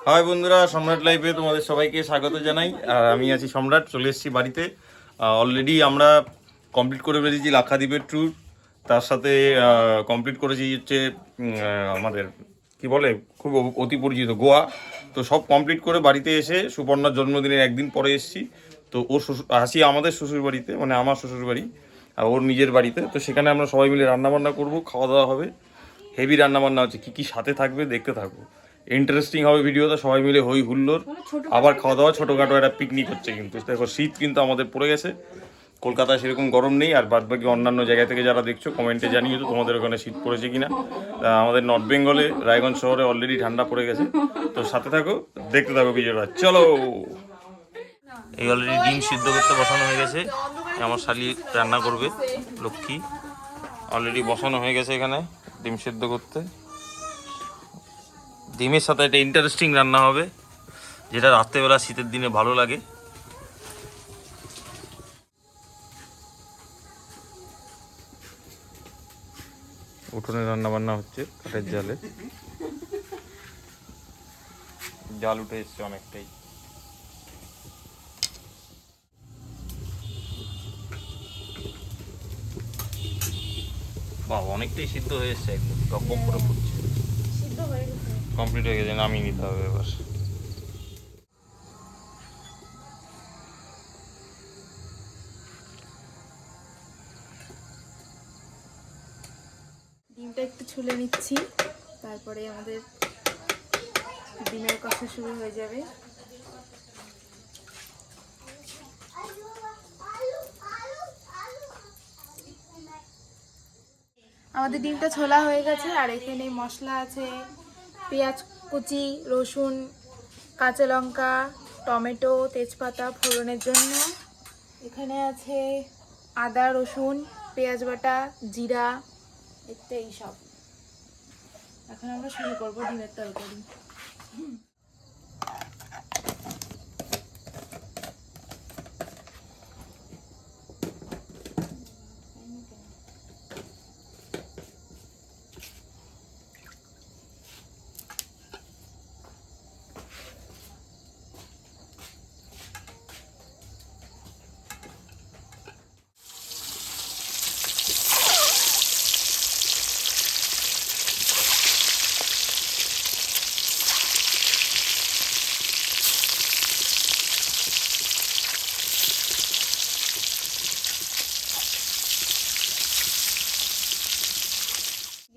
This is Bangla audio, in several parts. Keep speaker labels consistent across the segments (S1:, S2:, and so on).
S1: হাই বন্ধুরা, সম্রাট লাইভে তোমাদের সবাইকে স্বাগত জানাই। আর আমি আছি সম্রাট, চলে এসেছি বাড়িতে। অলরেডি আমরা কমপ্লিট করে ফেলেছি লাক্ষাদ্বীপের ট্যুর। তার সাথে কমপ্লিট করেছি হচ্ছে আমাদের কি বলে খুব অতি পরিচিত গোয়া। তো সব কমপ্লিট করে বাড়িতে এসে সুপর্ণার জন্মদিনের একদিন পরে এসেছি। তো ওর আসি আমাদের শ্বশুর বাড়িতে, মানে আমার শ্বশুর বাড়ি, আর ওর নিজের বাড়িতে। তো সেখানে আমরা সবাই মিলে রান্নাবান্না করবো, খাওয়া দাওয়া হবে। হেভি রান্নাবান্না হচ্ছে, কী কী সাথে থাকবে দেখতে থাকবো। ইন্টারেস্টিং হবে ভিডিওটা, সবাই মিলে হই হুল্লোড়, আবার খাওয়া দাওয়া, ছোটোখাটো একটা পিকনিক হচ্ছে। কিন্তু দেখো শীত কিন্তু আমাদের পড়ে গেছে, কলকাতায় সেরকম গরম নেই। আর বাদ বাকি অন্যান্য জায়গা থেকে যারা দেখছো কমেন্টে জানিয়ে তো তোমাদের ওখানে শীত পড়েছে কিনা। আমাদের নর্থ বেঙ্গলে রায়গঞ্জ শহরে অলরেডি ঠান্ডা পড়ে গেছে। তো সাথে থাকো, দেখতে থাকো ভিডিওটা, চলো। এই অলরেডি ডিম সিদ্ধ করতে বসানো হয়ে গেছে, আমার শালি রান্না করবে লক্ষ্মী। অলরেডি বসানো হয়ে গেছে এখানে ডিম সিদ্ধ করতে। ডিমের সাথে একটা ইন্টারেস্টিং রান্না হবে, যেটা রাত্রেবেলা শীতের দিনে ভালো লাগে। উঠোনে রান্না বান্না হচ্ছে কাঠের জালে, জাল উঠে এসছে অনেকটাই। বাবা, অনেকটাই সিদ্ধ হয়ে এসছে, একদম টকবক করে ফুটছে। কমপ্লিট হয়ে গেছে, নামিয়ে নিতে হবে এবার।
S2: ডিমটা একটু ছুলে নিচ্ছি, তারপরে আমাদের ডিমের কষা শুরু হয়ে যাবে। আমাদের ডিমটা ছোলা হয়ে গেছে, আর এখানে মশলা আছে, পেঁয়াজ কুচি, রসুন, কাঁচা লঙ্কা, টমেটো, তেজপাতা ফোড়নের জন্য। এখানে আছে আদা, রসুন, পেঁয়াজ বাটা, জিরা, এই সব। এখন আমরা শুরু করবো ডিমের তরকারি।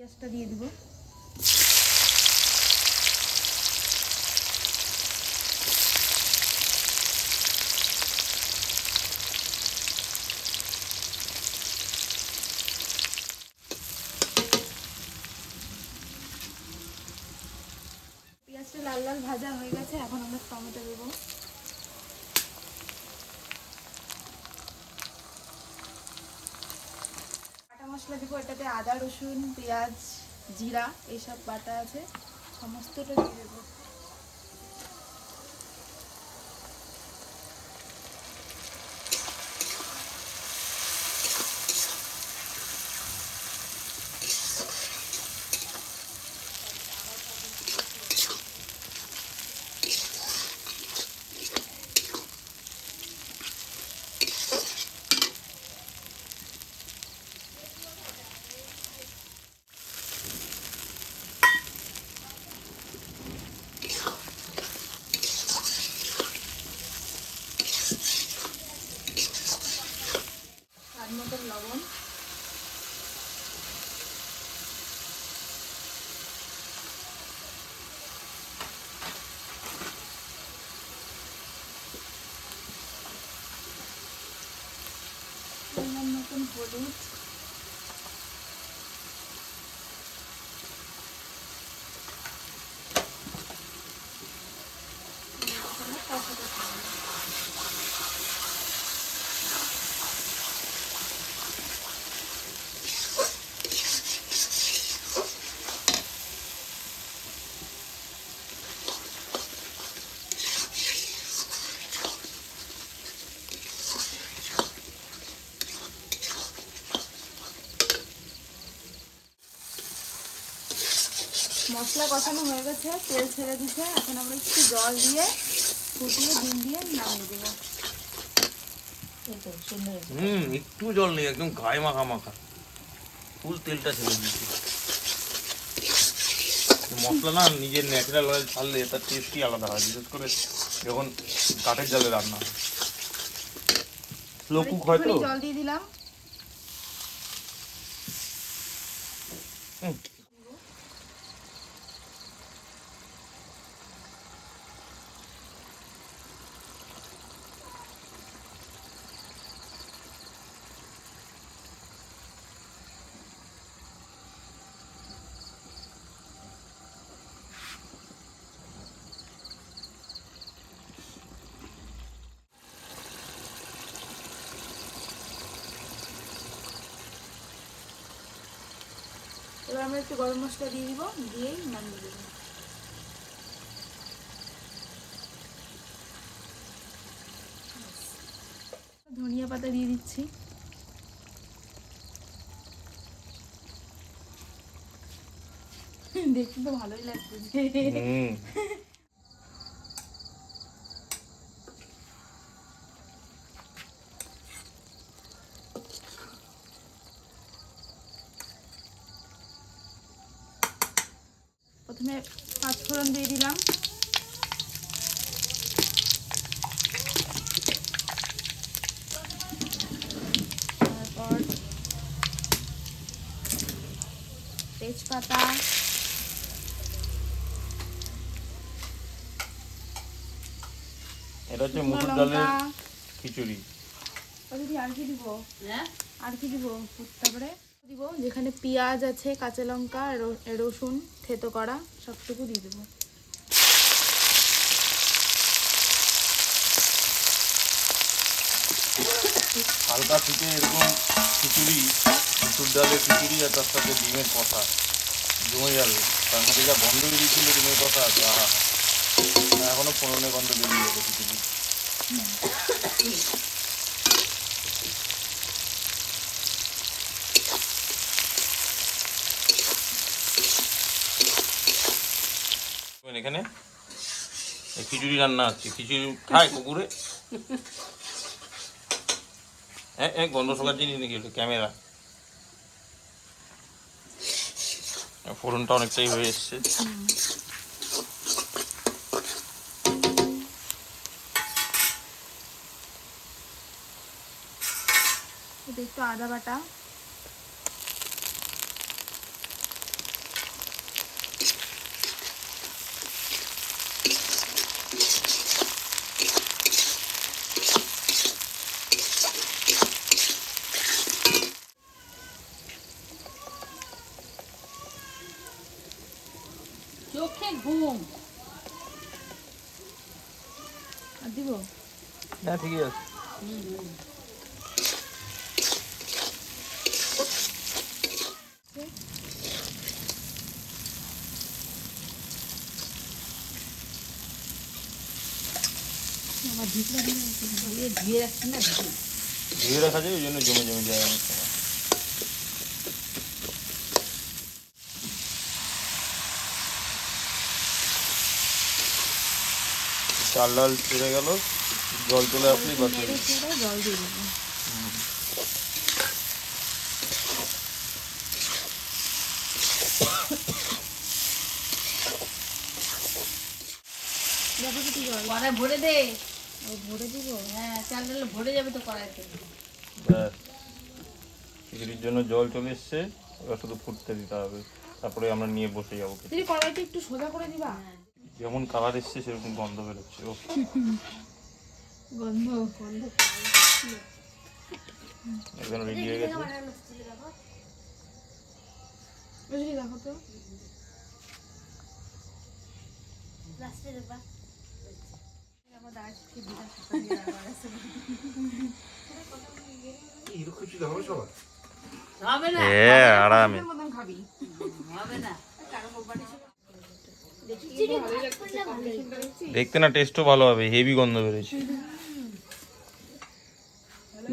S2: পেঁয়াজটা দিয়ে দিব। পেঁয়াজটা লাল লাল ভাজা হয়ে গেছে, এখন আমরা টমেটো দেবো। বাটা মশলা দিব, এটাতে আদা, রসুন, পেঁয়াজ, জিরা এইসব বাটা আছে, সমস্তটা দিয়ে দেবো। স্বাদ মতো লবণ, পরিমাণ মতন হলুদ, মশলা কষানো হয়ে গেছে, তেল ছেড়ে দিছে। এখন আমরা একটু জল দিয়ে ফুটিয়ে ডিম দিয়ে নামিয়ে দেবো।
S1: একটু জল নেই, একদম গায়ে মাখা মাখা, ফুল তেলটা ছেড়ে দিয়েছি। মশলা না নিজের ন্যাচারাল অয়েল ছাড়লে তার টেস্টই আলাদা হয়, বিশেষ করে যখন কাঠের জালে রান্না হয়। স্লো কুক হয় তো।
S2: একটুখানি জল দিয়ে দিলাম। এবার আমরা একটু গরম মশলা দিয়ে দিব, দিয়েই নামিয়ে দেবো। ধনিয়া পাতা দিয়ে দিচ্ছি। দেখতে তো ভালোই লাগছে। প্রথমে পাঁচফোড়ন দিয়ে দিলাম, তারপর তেজপাতা,
S1: এটা হচ্ছে মুসুর ডালের খিচুড়ি।
S2: আর কি দিব? আর কি দিব? তারপরে দিব যেখানে পেঁয়াজ আছে, কাঁচা লঙ্কা, রসুন থেতো করা, সবটুকু দিয়ে দেবো।
S1: হালকা থেকে এরকম খিচুড়ি, মুসুর ডালের খিচুড়ি আর তার সাথে ডিমের কষা জমে যাবে। তার মধ্যে যা গন্ধ বেরিয়েছিল ডিমের কষা, এখনো ফোড়নের গন্ধ বেরিয়ে যাবে খিচুড়ি। এখানে খিচুড়ি রান্না হচ্ছে, খিচুড়ি খায় কুকুরে। গন্ধ শোকার জিনিস নাকি এটা? ক্যামেরা। ফোড়নটা অনেকটাই হয়ে এসছে।
S2: একটু আদা বাটা,
S3: চোখে ঘুম
S2: আর দিব।
S1: হ্যাঁ ঠিকই আছে।
S3: আমার ঢিকলা দিয়ে ধুয়ে রাখছি না,
S1: ধুয়ে রাখা যায়, ওই জন্য জমে জমে যায় অনেক সময়। চাল ডাল ছেড়ে গেল, জল চলে আসলেই বাস হয়ে যাবে।
S2: জল দিয়ে দেবো। দেখো তো জল
S3: কড়াই ভরে দে।
S2: ভরে দিব।
S3: হ্যাঁ, চাল ডাল ভরে যাবে তো কড়াইতে।
S1: ব্যাস, খিচুড়ির জন্য জল চলে এসছে, এবার শুধু ফুটতে দিতে হবে, তারপরে আমরা নিয়ে বসে যাবো।
S2: তুমি কড়াইটা একটু সোজা করে দিবা।
S1: যেমন কালার এসছে সেরকম গন্ধ বেরোচ্ছে। ও
S2: গন্ধ গন্ধ
S1: একদম রেডি হয়ে গেছে।
S2: দেখো তো।
S3: হবে না,
S1: আরামে
S2: মতন খাবি।
S3: হবে না।
S1: দেখতে না টেস্টও ভালো হবে, হেভি গন্ধ বেরোচ্ছে।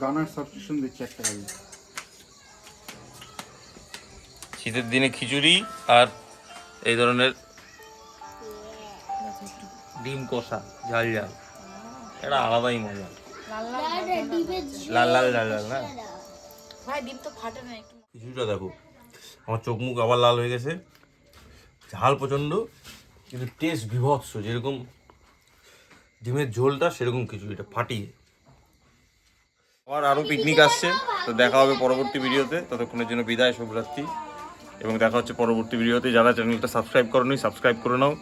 S4: গানার সাবস্ক্রিপশন দিচ্ছি একটা গাড়ি।
S1: শীতের দিনে খিচুড়ি আর এই ধরনের ডিম কষা ঝাল ঝাল, এটা আলাদাই মজা।
S2: লাল লাল ঝাল ঝাল হচ্ছে।
S1: লাল লাল ঝাল ঝাল না,
S2: ভাই ডিম তো ফাটে না একটু।
S1: কিছুটা দেখো আমার চোখ মুখ আবার লাল হয়ে গেছে, ঝাল প্রচণ্ড কিন্তু টেস্ট বিভৎস, যেরকম ডিমের ঝোলটা সেরকম কিছু, এটা ফাটিয়ে। আবার আরও পিকনিক আসছে, তো দেখা হবে পরবর্তী ভিডিওতে। ততক্ষণের জন্য বিদায়, শুভরাত্রি, এবং দেখা হচ্ছে পরবর্তী ভিডিওতে। যারা চ্যানেলটা সাবস্ক্রাইব করোনি সাবস্ক্রাইব করে নাও,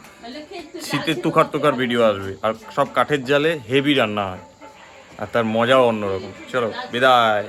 S1: শীতের তুখার ভিডিও আসবে, আর সব কাঠের জালে হেভি রান্না হয়, আর তার মজাও অন্যরকম। চলো বিদায়।